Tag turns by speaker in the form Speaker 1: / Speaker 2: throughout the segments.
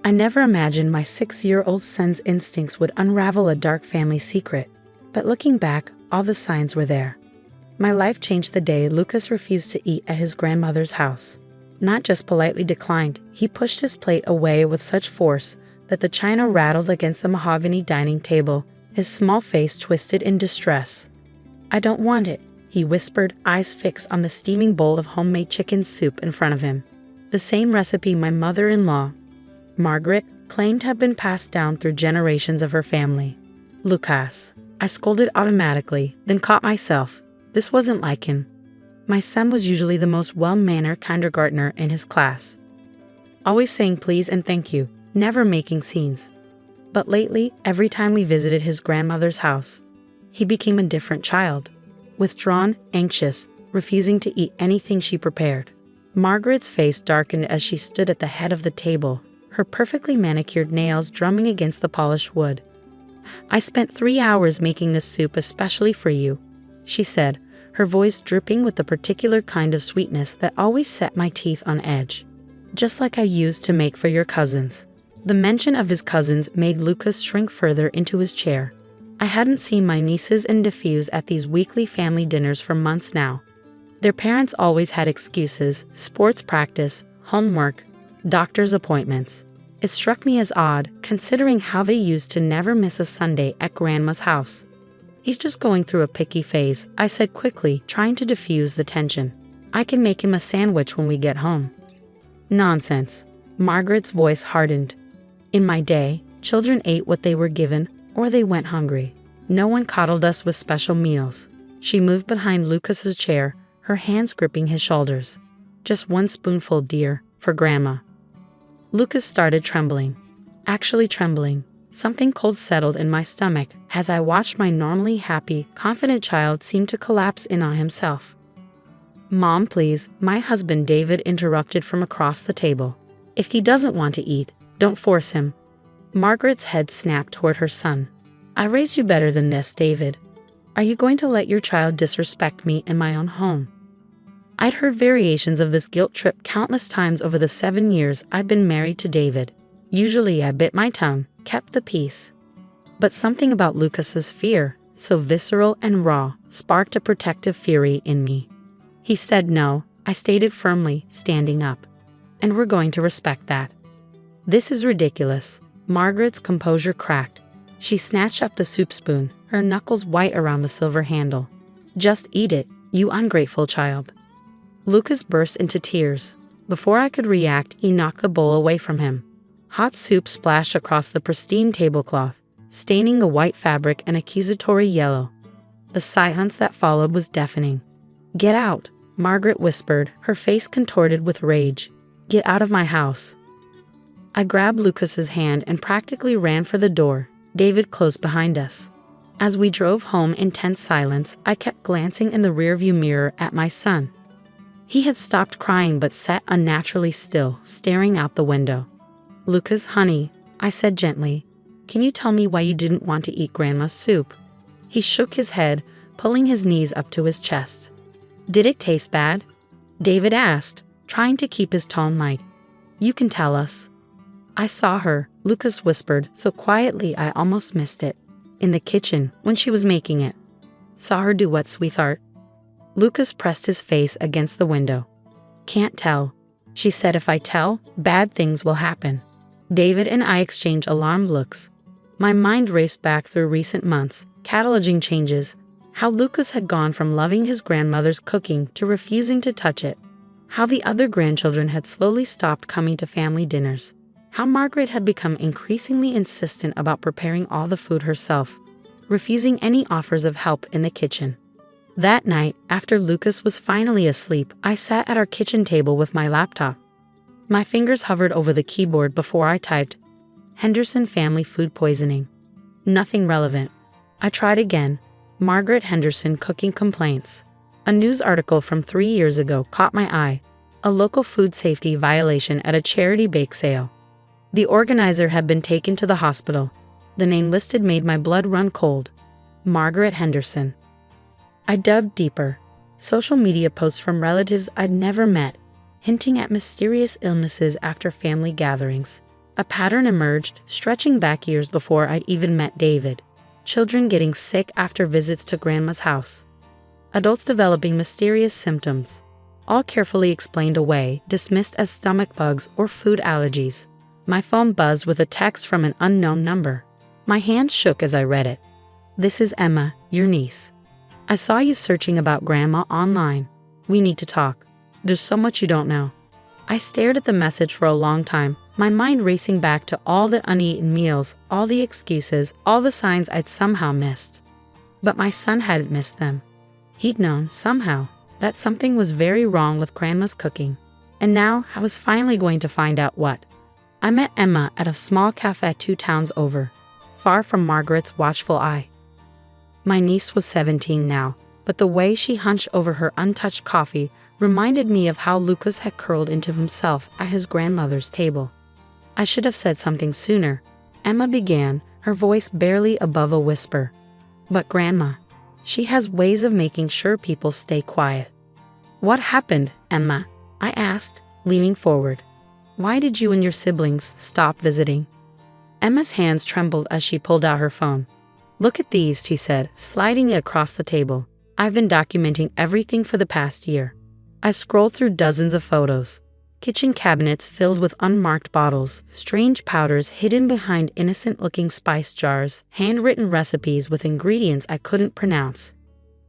Speaker 1: I never imagined my 6-year-old son's instincts would unravel a dark family secret, but looking back, all the signs were there. My life changed the day Lucas refused to eat at his grandmother's house. Not just politely declined, he pushed his plate away with such force that the china rattled against the mahogany dining table, his small face twisted in distress. "I don't want it," he whispered, eyes fixed on the steaming bowl of homemade chicken soup in front of him. The same recipe my mother-in-law, Margaret, claimed had been passed down through generations of her family. "Lucas," I scolded automatically, then caught myself. This wasn't like him. My son was usually the most well-mannered kindergartner in his class, always saying please and thank you, never making scenes. But lately, every time we visited his grandmother's house, he became a different child. Withdrawn, anxious, refusing to eat anything she prepared. Margaret's face darkened as she stood at the head of the table, her perfectly manicured nails drumming against the polished wood. "I spent 3 hours making this soup especially for you," she said, her voice dripping with the particular kind of sweetness that always set my teeth on edge. "Just like I used to make for your cousins." The mention of his cousins made Lucas shrink further into his chair. I hadn't seen my nieces and nephews at these weekly family dinners for months now. Their parents always had excuses: sports practice, homework, doctor's appointments. It struck me as odd, considering how they used to never miss a Sunday at Grandma's house. "He's just going through a picky phase," I said quickly, trying to diffuse the tension. "I can make him a sandwich when we get home." "Nonsense." Margaret's voice hardened. "In my day, children ate what they were given, or they went hungry. No one coddled us with special meals." She moved behind Lucas's chair, her hands gripping his shoulders. "Just one spoonful, dear, for Grandma." Lucas started trembling. Actually trembling. Something cold settled in my stomach as I watched my normally happy, confident child seem to collapse in on himself. "Mom, please," my husband David interrupted from across the table. "If he doesn't want to eat, don't force him." Margaret's head snapped toward her son. "I raised you better than this, David. Are you going to let your child disrespect me in my own home?" I'd heard variations of this guilt trip countless times over the 7 years I'd been married to David. Usually I bit my tongue, kept the peace. But something about Lucas's fear, so visceral and raw, sparked a protective fury in me. "He said no," I stated firmly, standing up. "And we're going to respect that." "This is ridiculous." Margaret's composure cracked. She snatched up the soup spoon, her knuckles white around the silver handle. "Just eat it, you ungrateful child." Lucas burst into tears. Before I could react, he knocked the bowl away from him. Hot soup splashed across the pristine tablecloth, staining the white fabric an accusatory yellow. The silence that followed was deafening. "Get out," Margaret whispered, her face contorted with rage. "Get out of my house." I grabbed Lucas's hand and practically ran for the door, David close behind us. As we drove home in tense silence, I kept glancing in the rearview mirror at my son. He had stopped crying but sat unnaturally still, staring out the window. "Lucas, honey," I said gently, "can you tell me why you didn't want to eat Grandma's soup?" He shook his head, pulling his knees up to his chest. "Did it taste bad?" David asked, trying to keep his tone light. "You can tell us." "I saw her," Lucas whispered, so quietly I almost missed it. "In the kitchen, when she was making it." "Saw her do what, sweetheart?" Lucas pressed his face against the window. "Can't tell. She said if I tell, bad things will happen." David and I exchanged alarmed looks. My mind raced back through recent months, cataloging changes. How Lucas had gone from loving his grandmother's cooking to refusing to touch it. How the other grandchildren had slowly stopped coming to family dinners. How Margaret had become increasingly insistent about preparing all the food herself, refusing any offers of help in the kitchen. That night, after Lucas was finally asleep, I sat at our kitchen table with my laptop. My fingers hovered over the keyboard before I typed, "Henderson family food poisoning." Nothing relevant. I tried again. Margaret Henderson cooking complaints. A news article from 3 years ago caught my eye. A local food safety violation at a charity bake sale. The organizer had been taken to the hospital. The name listed made my blood run cold. Margaret Henderson. I dug deeper. Social media posts from relatives I'd never met, hinting at mysterious illnesses after family gatherings. A pattern emerged, stretching back years before I'd even met David. Children getting sick after visits to Grandma's house. Adults developing mysterious symptoms. All carefully explained away, dismissed as stomach bugs or food allergies. My phone buzzed with a text from an unknown number. My hands shook as I read it. "This is Emma, your niece. I saw you searching about Grandma online. We need to talk. There's so much you don't know." I stared at the message for a long time, my mind racing back to all the uneaten meals, all the excuses, all the signs I'd somehow missed. But my son hadn't missed them. He'd known, somehow, that something was very wrong with Grandma's cooking. And now I was finally going to find out what. I met Emma at a small cafe 2 towns over, far from Margaret's watchful eye. My niece was 17 now, but the way she hunched over her untouched coffee reminded me of how Lucas had curled into himself at his grandmother's table. "I should have said something sooner," Emma began, her voice barely above a whisper. "But Grandma, she has ways of making sure people stay quiet." "What happened, Emma?" I asked, leaning forward. "Why did you and your siblings stop visiting?" Emma's hands trembled as she pulled out her phone. "Look at these," she said, sliding it across the table. "I've been documenting everything for the past year." I scrolled through dozens of photos. Kitchen cabinets filled with unmarked bottles, strange powders hidden behind innocent-looking spice jars, handwritten recipes with ingredients I couldn't pronounce.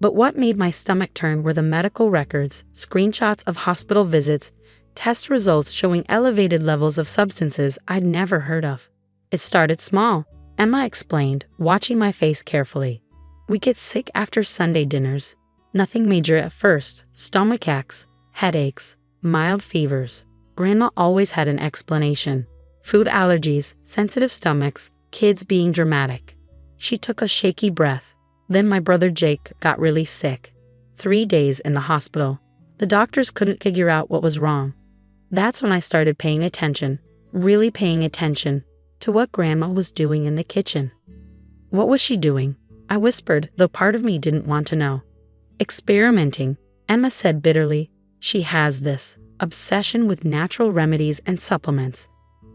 Speaker 1: But what made my stomach turn were the medical records, screenshots of hospital visits, test results showing elevated levels of substances I'd never heard of. "It started small," Emma explained, watching my face carefully. "We get sick after Sunday dinners. Nothing major at first, stomach aches, headaches, mild fevers. Grandma always had an explanation. Food allergies, sensitive stomachs, kids being dramatic." She took a shaky breath. "Then my brother Jake got really sick. 3 days in the hospital. The doctors couldn't figure out what was wrong. That's when I started paying attention, really paying attention, to what Grandma was doing in the kitchen." "What was she doing?" I whispered, though part of me didn't want to know. "Experimenting," Emma said bitterly. "She has this obsession with natural remedies and supplements,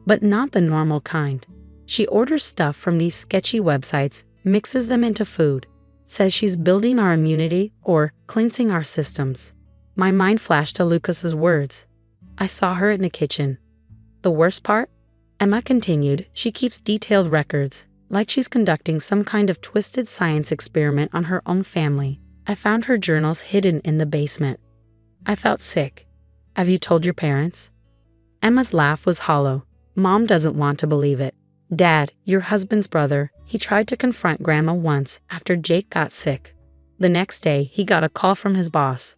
Speaker 1: but not the normal kind. She orders stuff from these sketchy websites, mixes them into food, says she's building our immunity or cleansing our systems." My mind flashed to Lucas's words. I saw her in the kitchen. "The worst part?" Emma continued, "She keeps detailed records, like she's conducting some kind of twisted science experiment on her own family. I found her journals hidden in the basement." I felt sick. "Have you told your parents?" Emma's laugh was hollow. "Mom doesn't want to believe it. Dad, your husband's brother, he tried to confront Grandma once after Jake got sick. The next day, he got a call from his boss.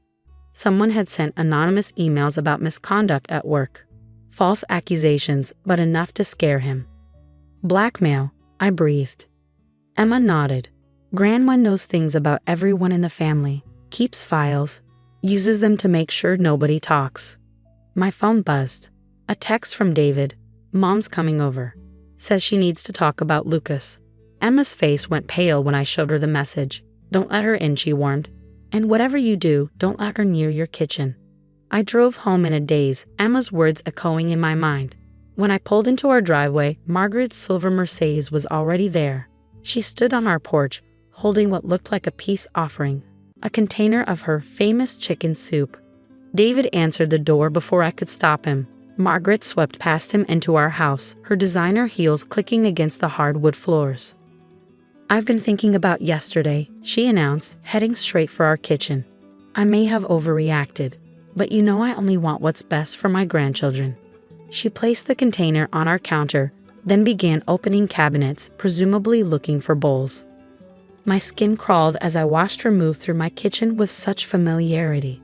Speaker 1: Someone had sent anonymous emails about misconduct at work. False accusations, but enough to scare him." "Blackmail," I breathed. Emma nodded. "Grandma knows things about everyone in the family, keeps files, uses them to make sure nobody talks." My phone buzzed. A text from David. "Mom's coming over. Says she needs to talk about Lucas." Emma's face went pale when I showed her the message. "Don't let her in," she warned. "And whatever you do, don't let her near your kitchen." I drove home in a daze, Emma's words echoing in my mind. When I pulled into our driveway, Margaret's silver Mercedes was already there. She stood on our porch, holding what looked like a peace offering, a container of her famous chicken soup. David answered the door before I could stop him. Margaret swept past him into our house, her designer heels clicking against the hardwood floors. "I've been thinking about yesterday," she announced, heading straight for our kitchen. "I may have overreacted, but you know I only want what's best for my grandchildren." She placed the container on our counter, then began opening cabinets, presumably looking for bowls. My skin crawled as I watched her move through my kitchen with such familiarity.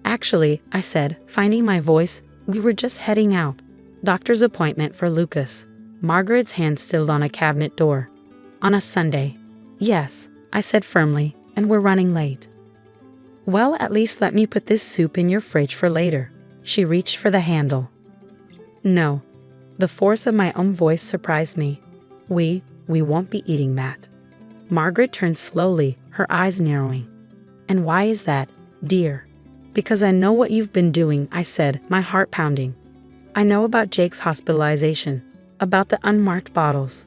Speaker 1: "Actually," I said, finding my voice, "we were just heading out. Doctor's appointment for Lucas." Margaret's hand stilled on a cabinet door. "On a Sunday." "Yes," I said firmly, "and we're running late." "Well, at least let me put this soup in your fridge for later." She reached for the handle. "No." The force of my own voice surprised me. We won't be eating that." Margaret turned slowly, her eyes narrowing. "And why is that, dear?" "Because I know what you've been doing," I said, my heart pounding. "I know about Jake's hospitalization. about the unmarked bottles,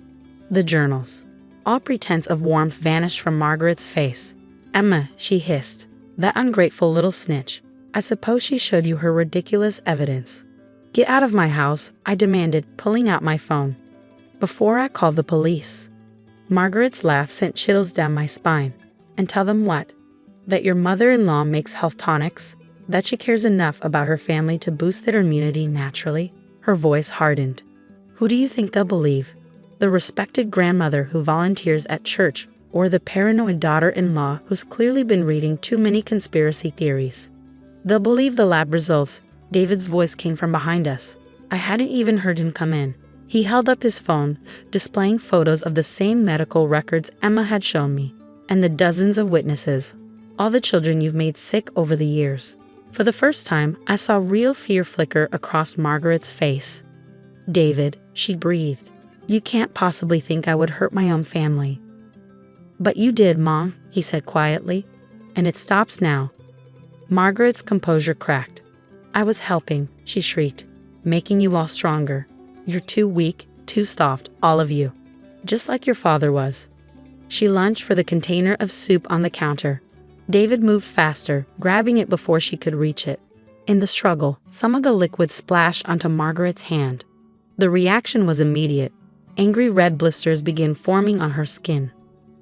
Speaker 1: the journals. All pretense of warmth vanished from Margaret's face. "Emma," she hissed, "that ungrateful little snitch. I suppose she showed you her ridiculous evidence." "Get out of my house," I demanded, pulling out my phone. "Before I call the police." Margaret's laugh sent chills down my spine. "And tell them what? That your mother-in-law makes health tonics? That she cares enough about her family to boost their immunity naturally?" Her voice hardened. "Who do you think they'll believe? The respected grandmother who volunteers at church, or the paranoid daughter-in-law who's clearly been reading too many conspiracy theories?" "They'll believe the lab results." David's voice came from behind us. I hadn't even heard him come in. He held up his phone, displaying photos of the same medical records Emma had shown me, and the dozens of witnesses. "All the children you've made sick over the years." For the first time, I saw real fear flicker across Margaret's face. "David," she breathed, "you can't possibly think I would hurt my own family." "But you did, Mom," he said quietly. "And it stops now." Margaret's composure cracked. "I was helping," she shrieked, "making you all stronger. You're too weak, too soft, all of you. Just like your father was." She lunged for the container of soup on the counter. David moved faster, grabbing it before she could reach it. In the struggle, some of the liquid splashed onto Margaret's hand. The reaction was immediate. Angry red blisters began forming on her skin.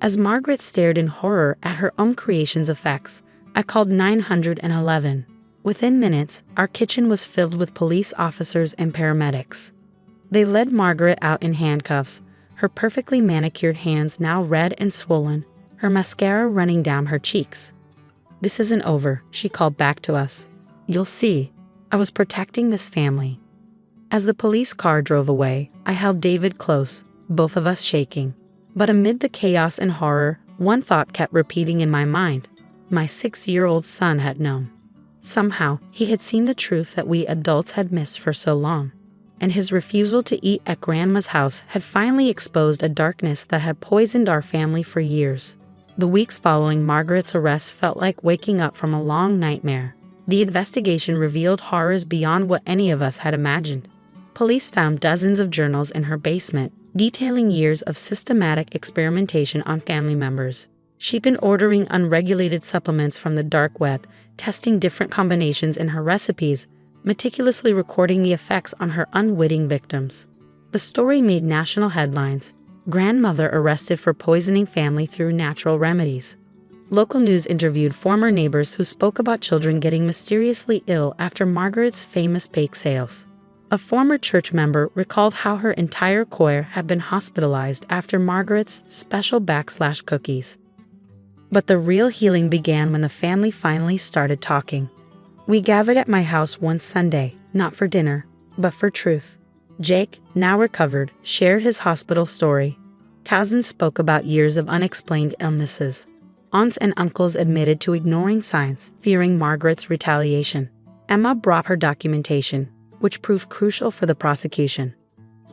Speaker 1: As Margaret stared in horror at her own creation's effects, I called 911. Within minutes, our kitchen was filled with police officers and paramedics. They led Margaret out in handcuffs, her perfectly manicured hands now red and swollen, her mascara running down her cheeks. "This isn't over," she called back to us. "You'll see. I was protecting this family." As the police car drove away, I held David close, both of us shaking. But amid the chaos and horror, one thought kept repeating in my mind. My 6-year-old son had known. Somehow, he had seen the truth that we adults had missed for so long. And his refusal to eat at Grandma's house had finally exposed a darkness that had poisoned our family for years. The weeks following Margaret's arrest felt like waking up from a long nightmare. The investigation revealed horrors beyond what any of us had imagined. Police found dozens of journals in her basement, detailing years of systematic experimentation on family members. She'd been ordering unregulated supplements from the dark web, testing different combinations in her recipes, meticulously recording the effects on her unwitting victims. The story made national headlines. Grandmother arrested for poisoning family through natural remedies. Local news interviewed former neighbors who spoke about children getting mysteriously ill after Margaret's famous bake sales. A former church member recalled how her entire choir had been hospitalized after Margaret's special backslash cookies. But the real healing began when the family finally started talking. We gathered at my house one Sunday, not for dinner, but for truth. Jake, now recovered, shared his hospital story. Cousins spoke about years of unexplained illnesses. Aunts and uncles admitted to ignoring signs, fearing Margaret's retaliation. Emma brought her documentation, which proved crucial for the prosecution.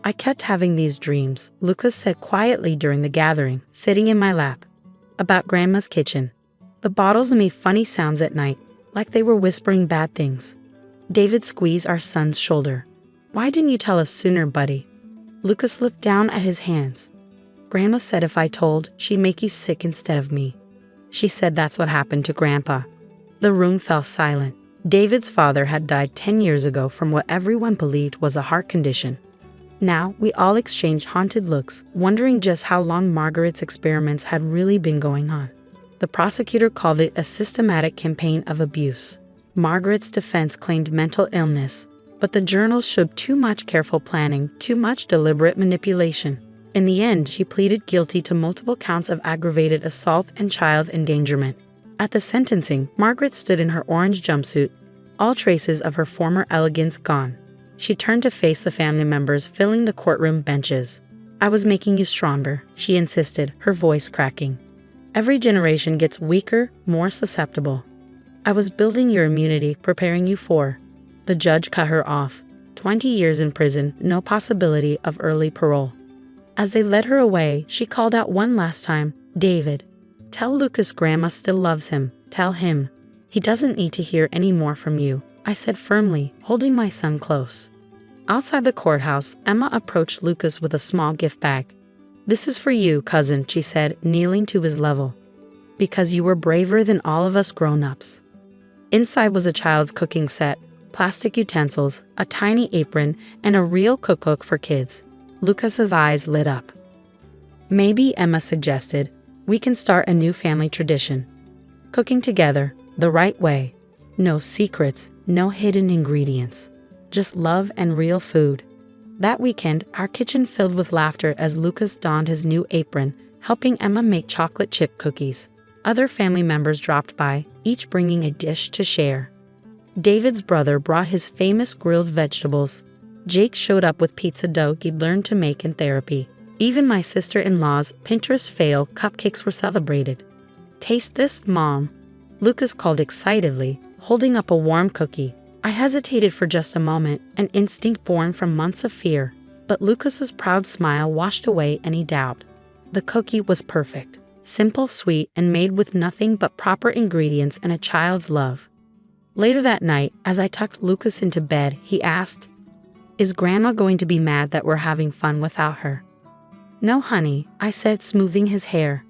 Speaker 1: "I kept having these dreams," Lucas said quietly during the gathering, sitting in my lap. "About Grandma's kitchen. The bottles made funny sounds at night, like they were whispering bad things." David squeezed our son's shoulder. "Why didn't you tell us sooner, buddy?" Lucas looked down at his hands. "Grandma said if I told, she'd make you sick instead of me. She said that's what happened to Grandpa." The room fell silent. David's father had died 10 years ago from what everyone believed was a heart condition. Now, we all exchanged haunted looks, wondering just how long Margaret's experiments had really been going on. The prosecutor called it a systematic campaign of abuse. Margaret's defense claimed mental illness, but the journals showed too much careful planning, too much deliberate manipulation. In the end, she pleaded guilty to multiple counts of aggravated assault and child endangerment. At the sentencing, Margaret stood in her orange jumpsuit, all traces of her former elegance gone. She turned to face the family members filling the courtroom benches. "I was making you stronger," she insisted, her voice cracking. "Every generation gets weaker, more susceptible. I was building your immunity, preparing you for." The judge cut her off. 20 years in prison, no possibility of early parole. As they led her away, she called out one last time, "David, tell Lucas Grandma still loves him. Tell him. He doesn't need to hear any more from you," I said firmly, holding my son close. Outside the courthouse, Emma approached Lucas with a small gift bag. "This is for you, cousin," she said, kneeling to his level. "Because you were braver than all of us grown-ups." Inside was a child's cooking set, plastic utensils, a tiny apron, and a real cookbook for kids. Lucas's eyes lit up. "Maybe," Emma suggested, "we can start a new family tradition. Cooking together, the right way. No secrets, no hidden ingredients. Just love and real food." That weekend, our kitchen filled with laughter as Lucas donned his new apron, helping Emma make chocolate chip cookies. Other family members dropped by, each bringing a dish to share. David's brother brought his famous grilled vegetables. Jake showed up with pizza dough he'd learned to make in therapy. Even my sister-in-law's Pinterest fail cupcakes were celebrated. "Taste this, Mom," Lucas called excitedly, holding up a warm cookie. I hesitated for just a moment, an instinct born from months of fear, but Lucas's proud smile washed away any doubt. The cookie was perfect, simple, sweet, and made with nothing but proper ingredients and a child's love. Later that night, as I tucked Lucas into bed, he asked, "Is Grandma going to be mad that we're having fun without her?" "No, honey," I said, smoothing his hair.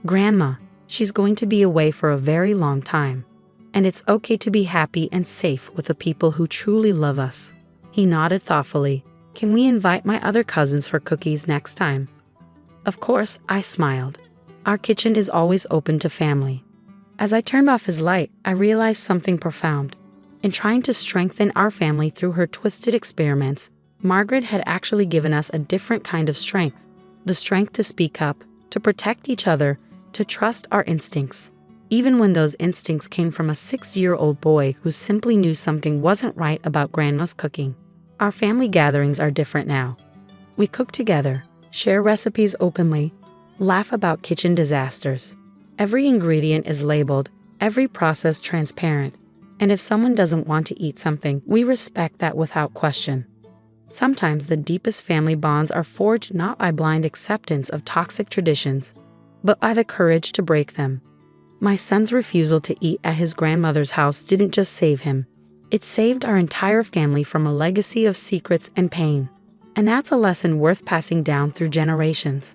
Speaker 1: "Grandma, she's going to be away for a very long time. And it's okay to be happy and safe with the people who truly love us." He nodded thoughtfully. "Can we invite my other cousins for cookies next time?" "Of course," I smiled. "Our kitchen is always open to family." As I turned off his light, I realized something profound. In trying to strengthen our family through her twisted experiments, Margaret had actually given us a different kind of strength. The strength to speak up, to protect each other, to trust our instincts. Even when those instincts came from a 6-year-old boy who simply knew something wasn't right about Grandma's cooking. Our family gatherings are different now. We cook together, share recipes openly, laugh about kitchen disasters. Every ingredient is labeled, every process transparent, and if someone doesn't want to eat something, we respect that without question. Sometimes the deepest family bonds are forged not by blind acceptance of toxic traditions, but by the courage to break them. My son's refusal to eat at his grandmother's house didn't just save him. It saved our entire family from a legacy of secrets and pain. And that's a lesson worth passing down through generations.